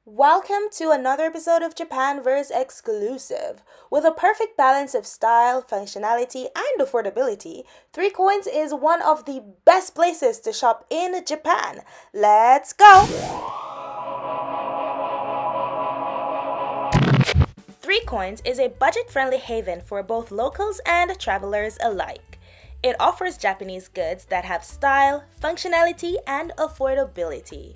Welcome to another episode of Japanverse exclusive. With a perfect balance of style, functionality, and affordability, 3COINS is one of the best places to shop in Japan. Let's go! 3COINS is a budget friendly haven for both locals and travelers alike. It offers Japanese goods that have style, functionality, and affordability.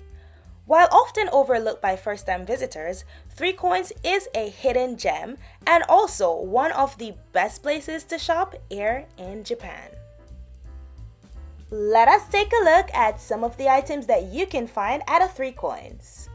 While often overlooked by first time visitors, 3COINS is a hidden gem and also one of the best places to shop here in Japan. Let us take a look at some of the items that you can find at a 3COINS.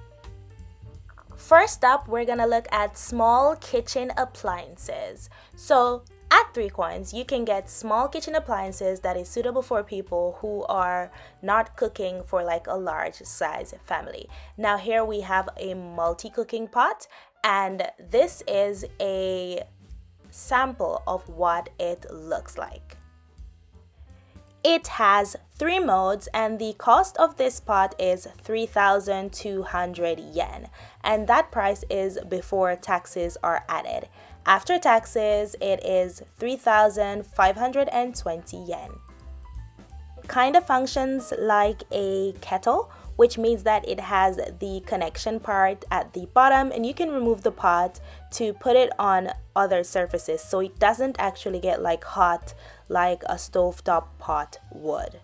First up, we're gonna look at small kitchen appliances. So, at 3COINS, you can get small kitchen appliances that is suitable for people who are not cooking for like a large size family. Now, here we have a multi cooking pot, and this is a sample of what it looks like. It has 3 modes, and the cost of this pot is 3,200 yen, and that price is before taxes are added. After taxes, it is 3,520 yen. It kind of functions like a kettle, which means that it has the connection part at the bottom, and you can remove the pot to put it on other surfaces so it doesn't actually get like hot like a stovetop pot would.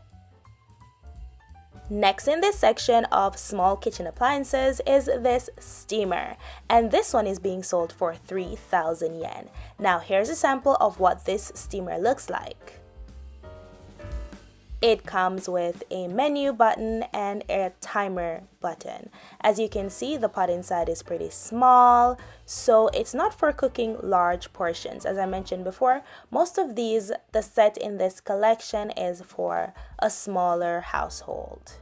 Next in this section of small kitchen appliances is this steamer, and this one is being sold for 3,000 yen. Now here's a sample of what this steamer looks like. It comes with a menu button and a timer button. As you can see, the pot inside is pretty small, so it's not for cooking large portions. As I mentioned before, most of these, the set in this collection is for a smaller household.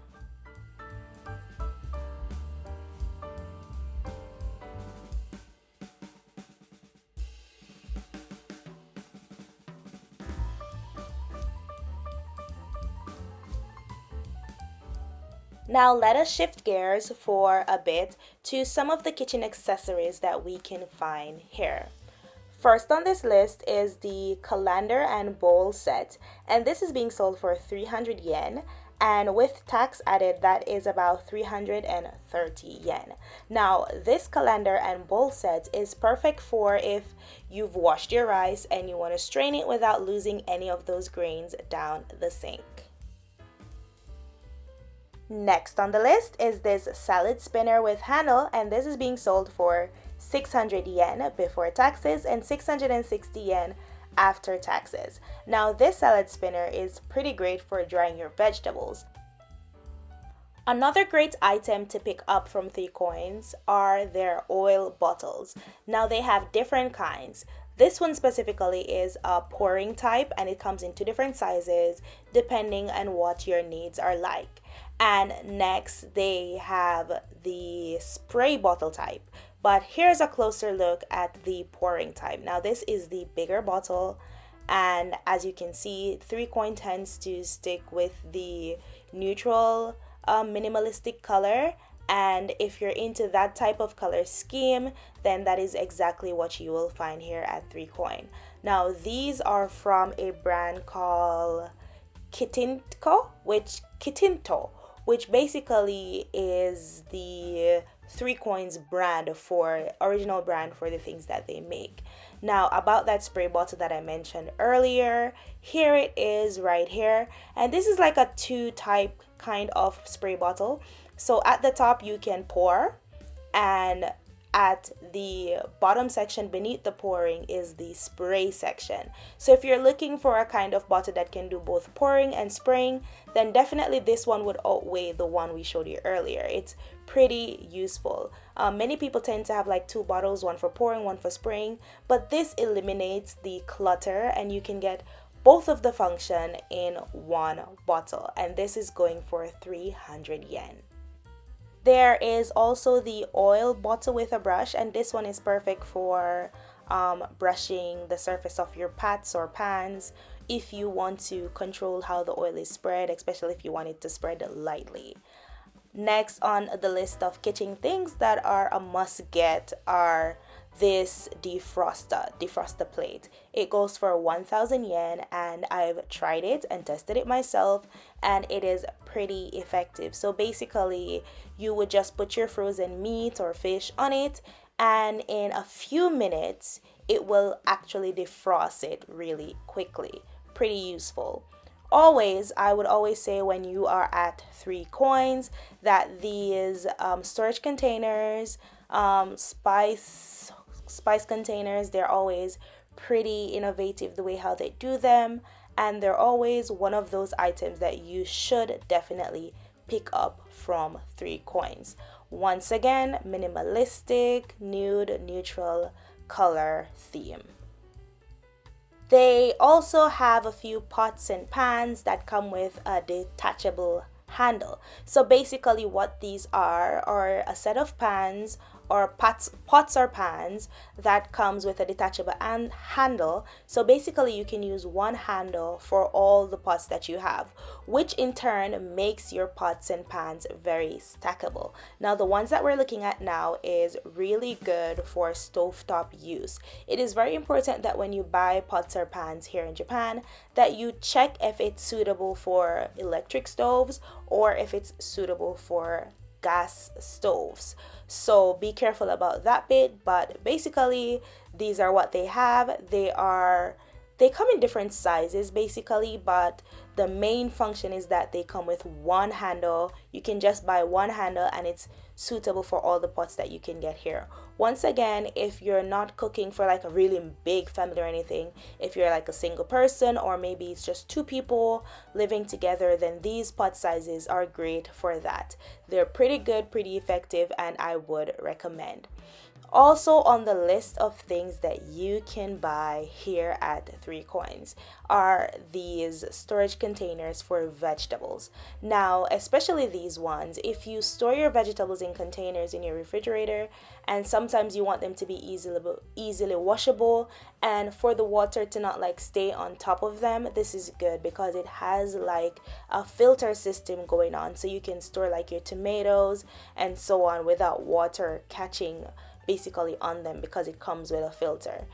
Now let us shift gears for a bit to some of the kitchen accessories that we can find here. First on this list is the colander and bowl set, and this is being sold for 300 yen, and with tax added that is about 330 yen. Now this colander and bowl set is perfect for if you've washed your rice and you want to strain it without losing any of those grains down the sink. Next on the list is this salad spinner with handle, and this is being sold for 600 yen before taxes and 660 yen after taxes. Now this salad spinner is pretty great for drying your vegetables. Another great item to pick up from 3COINS are their oil bottles. Now they have different kinds. This one specifically is a pouring type, and it comes in 2 different sizes depending on what your needs are like. And next they have the spray bottle type. But here's a closer look at the pouring type. Now this is the bigger bottle, and as you can see, 3COINS tends to stick with the neutral minimalistic color, and if you're into that type of color scheme, then that is exactly what you will find here at 3COINS. Now these are from a brand called Kitinto, which basically is the 3COINS brand for original brand for the things that they make. Now about that spray bottle that I mentioned earlier, here it is right here, and this is like a 2 type kind of spray bottle. So at the top you can pour, and at the bottom section beneath the pouring is the spray section. So if you're looking for a kind of bottle that can do both pouring and spraying, then definitely this one would outweigh the one we showed you earlier. It's pretty useful. Many people tend to have like 2 bottles, one for pouring, one for spraying, but this eliminates the clutter and you can get both of the function in one bottle, and this is going for 300 yen. There is also the oil bottle with a brush, and this one is perfect for brushing the surface of your pots or pans if you want to control how the oil is spread, especially if you want it to spread lightly. Next on the list of kitchen things that are a must get are this defroster plate. It goes for 1000 yen, and I've tried it and tested it myself, and it is pretty effective. So basically, you would just put your frozen meat or fish on it, and in a few minutes it will actually defrost it really quickly. Pretty useful. Always, I would always say when you are at 3COINS that these storage containers, spice containers, they're always pretty innovative the way how they do them, and they're always one of those items that you should definitely pick up from 3COINS. Once again, minimalistic, nude, neutral color theme. They also have a few pots and pans that come with a detachable handle. So basically what these are a set of pans or pots or pans that comes with a detachable handle. So basically you can use one handle for all the pots that you have, which in turn makes your pots and pans very stackable. Now the ones that we're looking at now is really good for stovetop use. It is very important that when you buy pots or pans here in Japan that you check if it's suitable for electric stoves or if it's suitable for gas stoves. So be careful about that bit, but basically these are what they have. They come in different sizes basically, but the main function is that they come with one handle. You can just buy one handle and it's suitable for all the pots that you can get here. Once again, if you're not cooking for like a really big family or anything, if you're like a single person or maybe it's just two people living together, then these pot sizes are great for that. They're pretty good, pretty effective, and I would recommend. Also on the list of things that you can buy here at 3COINS are these storage containers for vegetables. Now, especially these ones, if you store your vegetables in containers in your refrigerator and sometimes you want them to be easily washable and for the water to not like stay on top of them, this is good because it has like a filter system going on, so you can store like your tomatoes and so on without water catching basically on them because it comes with a filter.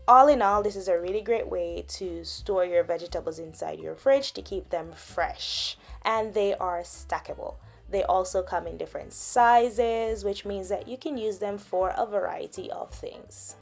All in all, this is a really great way to store your vegetables inside your fridge to keep them fresh, and they are stackable. They also come in different sizes, which means that you can use them for a variety of things.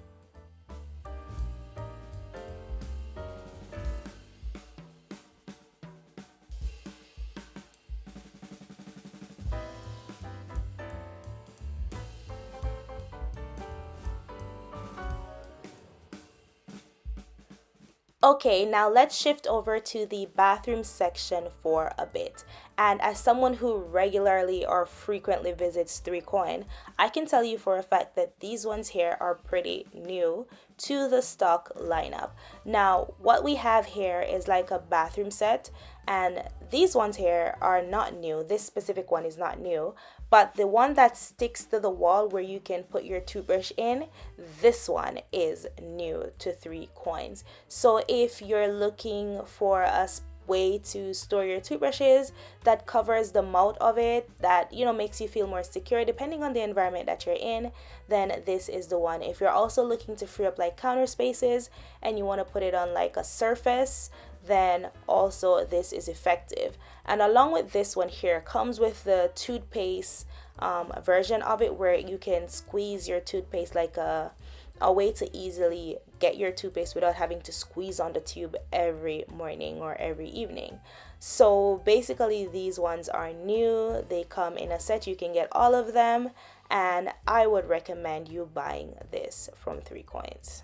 Okay, now let's shift over to the bathroom section for a bit. And as someone who regularly or frequently visits 3COIN, I can tell you for a fact that these ones here are pretty new to the stock lineup. Now, what we have here is like a bathroom set, and these ones here are not new. This specific one is not new, but the one that sticks to the wall where you can put your toothbrush in, this one is new to 3COINS. So if you're looking for a way to store your toothbrushes that covers the mouth of it, that makes you feel more secure depending on the environment that you're in, then this is the one. If you're also looking to free up like counter spaces and you want to put it on like a surface, then also this is effective. And along with this one here comes with the toothpaste version of it, where you can squeeze your toothpaste like a way to easily get your toothpaste without having to squeeze on the tube every morning or every evening. So basically these ones are new. They come in a set. You can get all of them, and I would recommend you buying this from 3COINS.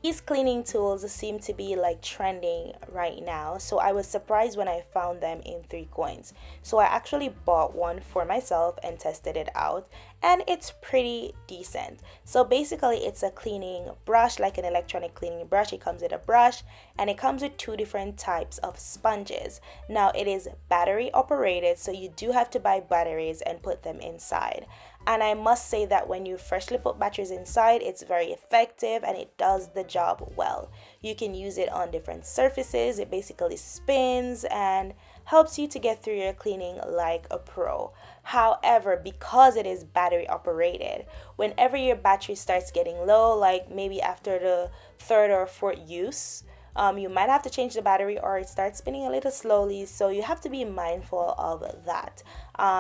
These cleaning tools seem to be like trending right now, so I was surprised when I found them in 3COINS. So I actually bought one for myself and tested it out, and it's pretty decent. So basically it's a cleaning brush, like an electronic cleaning brush. It comes with a brush and it comes with two different types of sponges. Now it is battery operated, so you do have to buy batteries and put them inside. And I must say that when you freshly put batteries inside, it's very effective and it does the job well. You can use it on different surfaces. It basically spins and helps you to get through your cleaning like a pro. However, because it is battery operated, whenever your battery starts getting low, like maybe after the third or fourth use, you might have to change the battery or it starts spinning a little slowly, so you have to be mindful of that.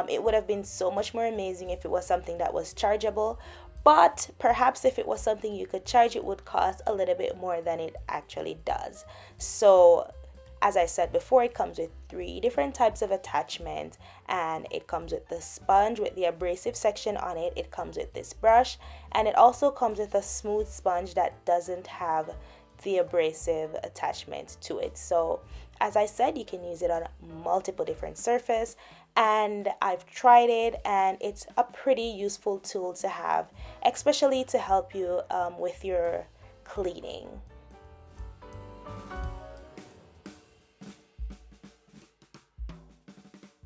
It would have been so much more amazing if it was something that was chargeable, but perhaps if it was something you could charge, it would cost a little bit more than it actually does. So as I said before, it comes with 3 different types of attachment, and it comes with the sponge with the abrasive section on it. It comes with this brush, and it also comes with a smooth sponge that doesn't have the abrasive attachment to it. So as I said, you can use it on multiple different surfaces, and I've tried it and it's a pretty useful tool to have, especially to help you with your cleaning.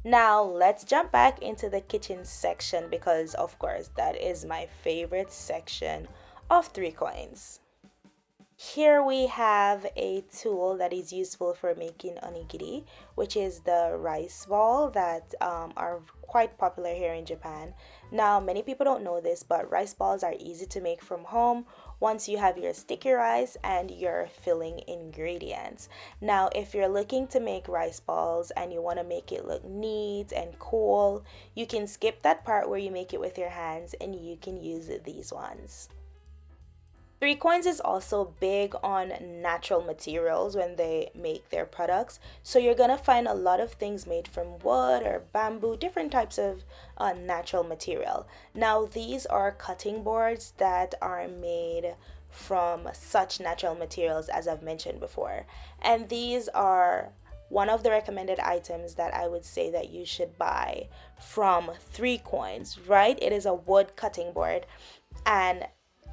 Now let's jump back into the kitchen section, because of course that is my favorite section of 3COINS. Here we have a tool that is useful for making onigiri, which is the rice ball that are quite popular here in Japan. Now, many people don't know this, but rice balls are easy to make from home once you have your sticky rice and your filling ingredients. Now, if you're looking to make rice balls and you want to make it look neat and cool, you can skip that part where you make it with your hands and you can use these ones. 3COINS is also big on natural materials when they make their products. So you're gonna find a lot of things made from wood or bamboo, different types of natural material. Now these are cutting boards that are made from such natural materials as I've mentioned before. And these are one of the recommended items that I would say that you should buy from 3COINS, right? It is a wood cutting board, and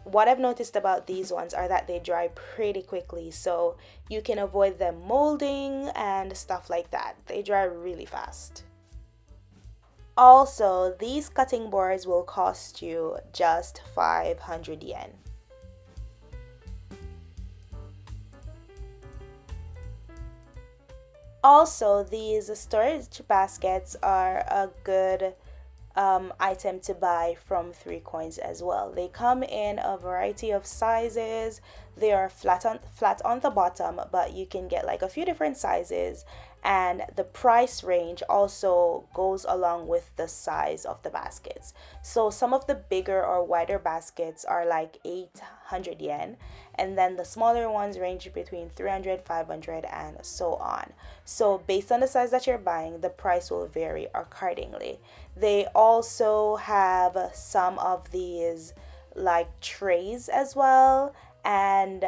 what I've noticed about these ones are that they dry pretty quickly, so you can avoid them molding and stuff like that. They dry really fast. Also, these cutting boards will cost you just 500 yen. Also, these storage baskets are a good item to buy from 3COINS as well. They come in a variety of sizes. They are flat on the bottom, but you can get like a few different sizes, and the price range also goes along with the size of the baskets. So some of the bigger or wider baskets are like 800 yen, and then the smaller ones range between 300, 500, and so on. So based on the size that you're buying, the price will vary accordingly. They also have some of these like trays as well, and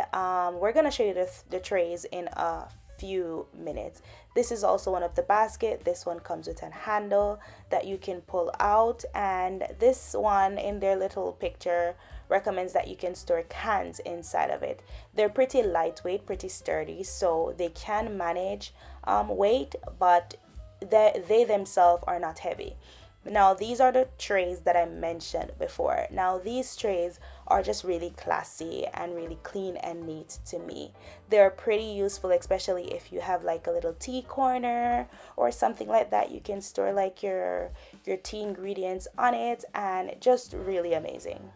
we're gonna show you the trays in a few minutes. This is also one of the basket. This one comes with a handle that you can pull out, and this one in their little picture recommends that you can store cans inside of it. They're pretty lightweight, pretty sturdy, so they can manage weight, but they themselves are not heavy. Now these are the trays that I mentioned before. Now these trays are just really classy and really clean and neat to me. They're pretty useful, especially if you have like a little tea corner or something like that. You can store like your tea ingredients on it, and just really amazing.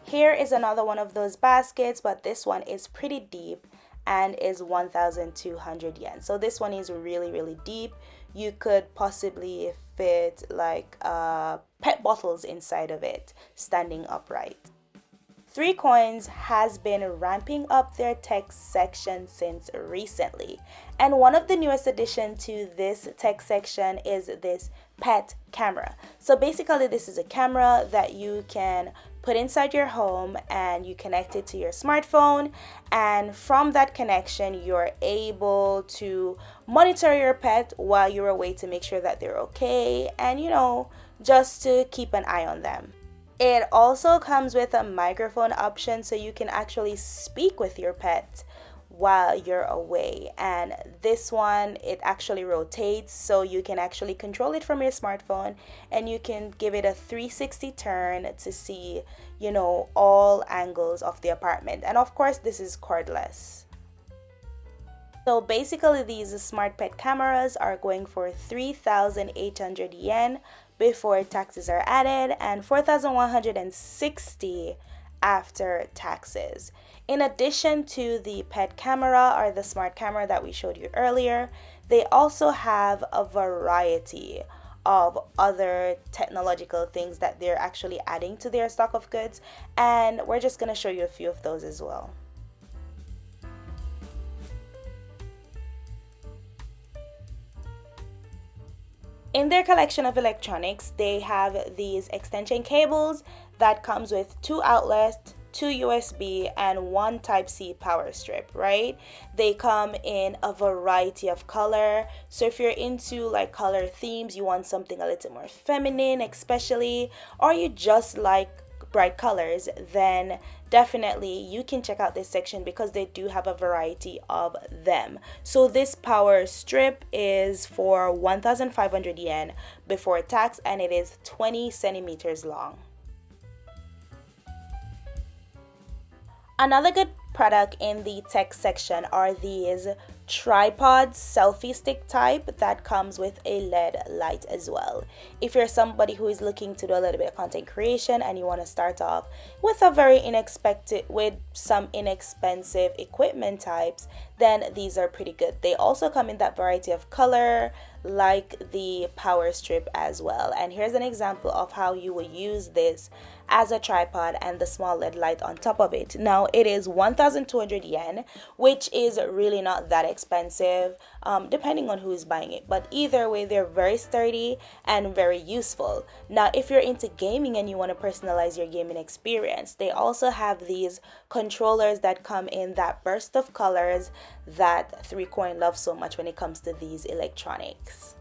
Here is another one of those baskets, but this one is pretty deep and is 1,200 yen. So this one is really deep. You could possibly fit like pet bottles inside of it, standing upright. 3COINS has been ramping up their tech section since recently. And one of the newest additions to this tech section is this pet camera. So basically this is a camera that you can put inside your home and you connect it to your smartphone, and from that connection you're able to monitor your pet while you're away to make sure that they're okay, and just to keep an eye on them. It also comes with a microphone option, so you can actually speak with your pet while you're away. And this one, it actually rotates, so you can actually control it from your smartphone, and you can give it a 360 turn to see, all angles of the apartment. And of course, this is cordless. So basically, these smart pet cameras are going for 3,800 yen before taxes are added, and 4,160 after taxes. In addition to the pet camera or the smart camera that we showed you earlier, they also have a variety of other technological things that they're actually adding to their stock of goods, and we're just going to show you a few of those as well. In their collection of electronics, they have these extension cables that comes with 2 outlets, 2 USB, and 1 Type-C power strip, right? They come in a variety of color. So if you're into like color themes, you want something a little more feminine especially, or you just like bright colors, then definitely you can check out this section because they do have a variety of them. So this power strip is for 1,500 yen before tax, and it is 20 centimeters long. Another good product in the tech section are these tripod selfie stick type that comes with a LED light as well. If you're somebody who is looking to do a little bit of content creation and you want to start off with some inexpensive equipment types, then these are pretty good. They also come in that variety of color like the power strip as well. And here's an example of how you will use this as a tripod and the small LED light on top of it. Now it is 1,200 yen, which is really not that expensive, depending on who is buying it. But either way, they're very sturdy and very useful. Now, if you're into gaming and you want to personalize your gaming experience, they also have these controllers that come in that burst of colors that 3COINS loves so much when it comes to these electronics.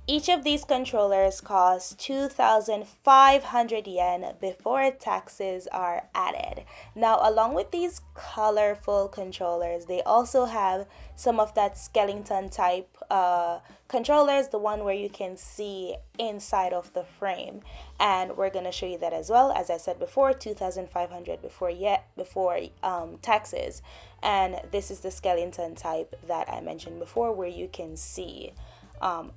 Each of these controllers costs 2,500 yen before taxes are added. Now, along with these colorful controllers, they also have some of that skeleton type controllers, the one where you can see inside of the frame. And we're going to show you that as well. As I said before, 2,500 before taxes. And this is the skeleton type that I mentioned before, where you can see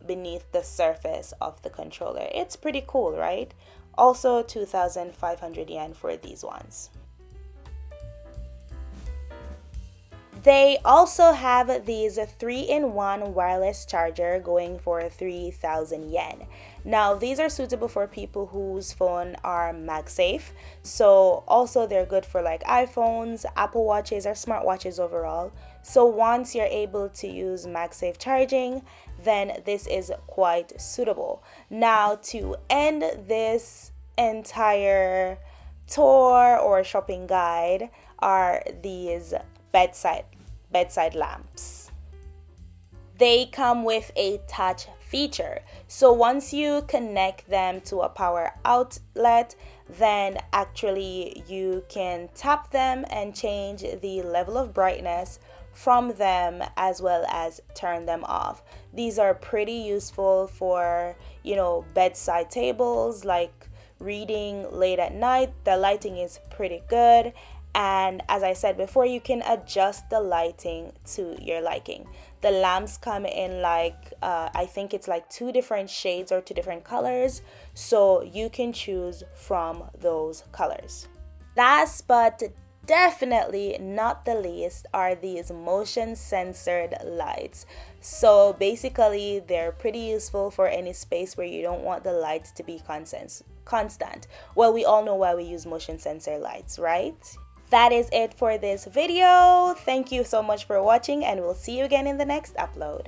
beneath the surface of the controller. It's pretty cool, right? Also 2,500 yen for these ones. They also have these 3-in-1 wireless charger going for 3,000 yen. Now, these are suitable for people whose phone are MagSafe. So also they're good for like iPhones, Apple Watches, or smartwatches overall. So once you're able to use MagSafe charging, then this is quite suitable. Now, to end this entire tour or shopping guide are these bedside lamps. They come with a touch feature. So once you connect them to a power outlet, then actually you can tap them and change the level of brightness from them as well as turn them off. These are pretty useful for, bedside tables, like reading late at night. The lighting is pretty good. And as I said before, you can adjust the lighting to your liking. The lamps come in I think it's like 2 different shades or 2 different colors. So you can choose from those colors. Last but definitely not the least are these motion censored lights. So basically they're pretty useful for any space where you don't want the light to be constant. Well, we all know why we use motion sensor lights, right? That is it for this video. Thank you so much for watching, and we'll see you again in the next upload.